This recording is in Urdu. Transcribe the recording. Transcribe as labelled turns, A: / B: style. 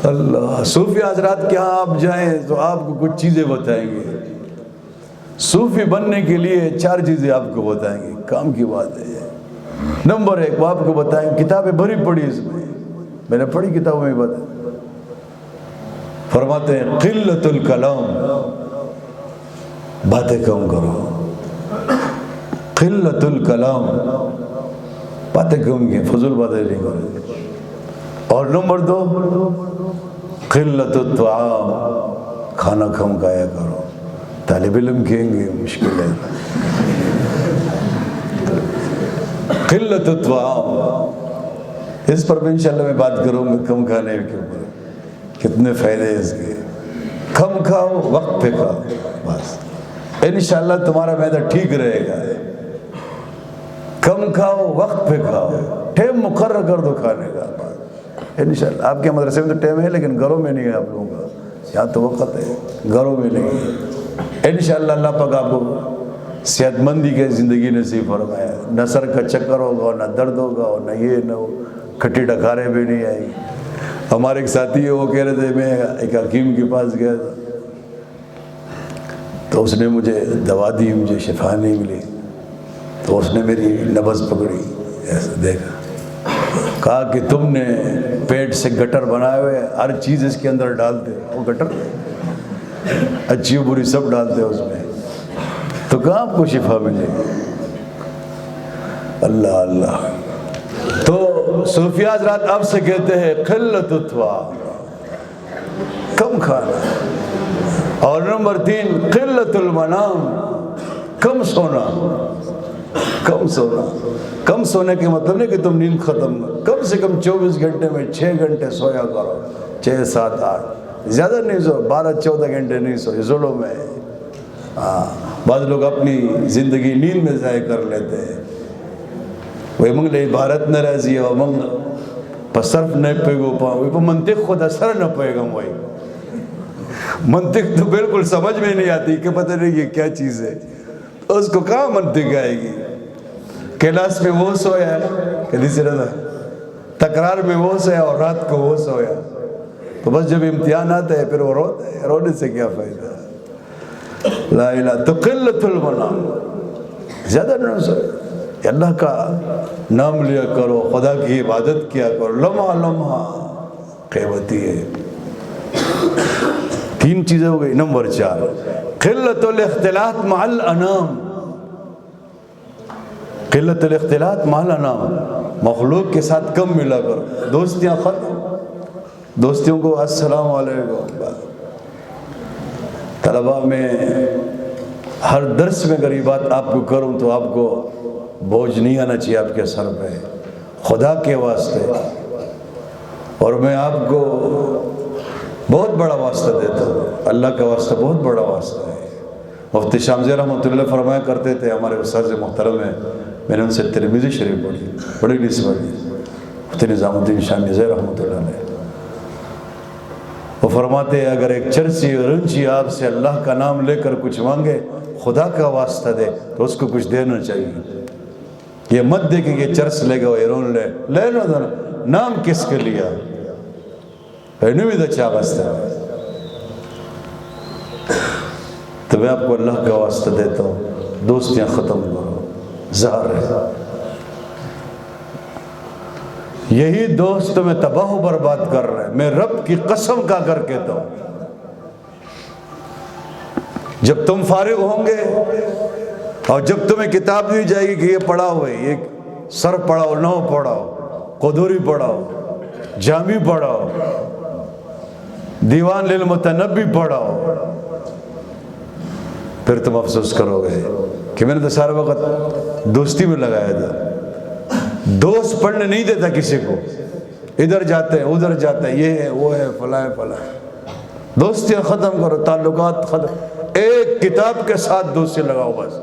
A: اللہ، صوفی حضرات کے ہاں آپ جائیں تو آپ کو کچھ چیزیں بتائیں گے. صوفی بننے کے لیے 4 چیزیں آپ کو بتائیں گے. کام کی بات ہے یہ. نمبر 1 وہ آپ کو بتائیں گے، کتابیں بھری پڑھی اس میں نے پڑھی کتابوں میں بات. فرماتے ہیں قلت الکلام، باتیں کم کرو. قلت الکلام، باتیں کم کی، فضول باتیں نہیں کرو. اور نمبر 2 قلت الطعام، کھانا کم کھایا کرو. طالب علم کہیں گے مشکل ہے. قلت الطعام، اس پر بھی انشاءاللہ میں بات کروں گا. کم کھانے کے اوپر کتنے فائدے اس کے. کم کھاؤ، وقت پہ کھاؤ، بس انشاءاللہ تمہارا معدہ ٹھیک رہے گا. کم کھاؤ، وقت پہ کھاؤ، ٹائم مقرر کر دو کھانے کا. انشاءاللہ آپ کے مدرسے میں تو ٹائم ہے لیکن گھروں میں نہیں ہے آپ لوگوں کا. یہاں تو وقت ہے، گھروں میں نہیں ہے. انشاءاللہ اللہ پاک آپ کو صحت مندی کی زندگی نصیب فرمائے. نہ سر کا چکر ہوگا، نہ درد ہوگا، اور نہ یہ نہ وہ کھٹی ڈکاریں بھی نہیں آئیں گی. ہمارے ایک ساتھی ہے، وہ کہہ رہے تھے میں ایک حکیم کے پاس گیا تھا تو اس نے مجھے دوا دی، مجھے شفا نہیں ملی. تو اس نے میری نبض پکڑی، ایسا دیکھا، کہا کہ تم نے پیٹ سے گٹر بنائے ہوئے، ہر چیز اس کے اندر ڈالتے ہو. وہ گٹر اچھی بری سب ڈالتے ہو اس میں، تو کہاں آپ کو شفا ملے گی. اللہ اللہ. تو صوفیہ حضرات آپ سے کہتے ہیں قلت الطعام، کم کھانا. اور نمبر 3 قلت المنام، کم سونا. کم سونا، کم سونے کے مطلب نہیں کہ تم نیند ختم، کم سے کم 24 گھنٹے میں 6 گھنٹے سویا کرو. 6 7 8، زیادہ نہیں سو. 12 14 گھنٹے نہیں سو، ظلم ہے. بعض لوگ اپنی زندگی نیند میں ضائع کر لیتے ہیں. وہ منگلے عبارت نہ رضی اور منگ پسرف نہ پیگو پاؤں. وہ منطق خود اثر نہ پائے گا. وہی منطق تو بالکل سمجھ میں نہیں آتی کہ پتہ نہیں یہ کیا چیز ہے. اس کو کہاں منطق آئے گی. کلاس میں وہ سویا ہے کہ دوسرے تکرار میں وہ سویا اور رات کو وہ سویا، تو بس جب امتحان آتا ہے پھر وہ روتا ہے. رونے سے کیا فائدہ. لا الہ. تو قلت المنام، زیادہ نہ سو. اللہ کا نام لیا کرو، خدا کی عبادت کیا کرو. لمحہ لمحہ قیمتی ہے. 3 چیزیں ہو گئی. نمبر 4 قلت الاختلاط مع الانام. قلت الاختلاط مع الانام، مخلوق کے ساتھ کم ملا کرو. دوستیاں ختم. دوستیوں کو السلام علیکم. طلباء میں ہر درس میں اگر یہ بات آپ کو کروں تو آپ کو بوجھ نہیں آنا چاہیے آپ کے سر پہ، خدا کے واسطے. اور میں آپ کو بہت بڑا واسطہ دیتا ہوں، اللہ کا واسطہ بہت بڑا واسطہ ہے. مفتی شامزی رحمۃ اللہ فرمایا کرتے تھے، ہمارے استاد محترم ہیں، میں نے ان سے ترمذی شریف پڑھی، بڑی نسبت مفتی نظام الدین شاہ نظیر رحمۃ اللہ علیہ. وہ فرماتے ہیں اگر ایک چرسی اور رنچی آپ سے اللہ کا نام لے کر کچھ مانگے، خدا کا واسطہ دے، تو اس کو کچھ دینا چاہیے. یہ مت دے کہ یہ چرس لے گا ایرون لے لو. نام کس کے لیا نوید اچھا واسطہ. تو میں آپ کو اللہ کا واسطہ دیتا ہوں، دوستیاں ختم کرو. زہر ہے یہی دوست میں تباہ و برباد کر رہے ہیں. میں رب کی قسم کا کر کہتا ہوں، جب تم فارغ ہوں گے اور جب تمہیں کتاب دی جائے گی کہ یہ پڑھاؤ ہے، یہ سر پڑھاؤ، نو پڑھاؤ، قدوری پڑھاؤ، جامی پڑھاؤ، دیوان للمتنبی پڑھاؤ، پھر تم افسوس کرو گے کہ میں نے تو سارا وقت دوستی میں لگایا تھا. دوست پڑھنے نہیں دیتا کسی کو، ادھر جاتے ہیں ادھر جاتے ہیں، یہ ہے وہ ہے فلاں فلاں. دوستیاں ختم کرو، تعلقات ختم. ایک کتاب کے ساتھ دوستی لگاؤ بس.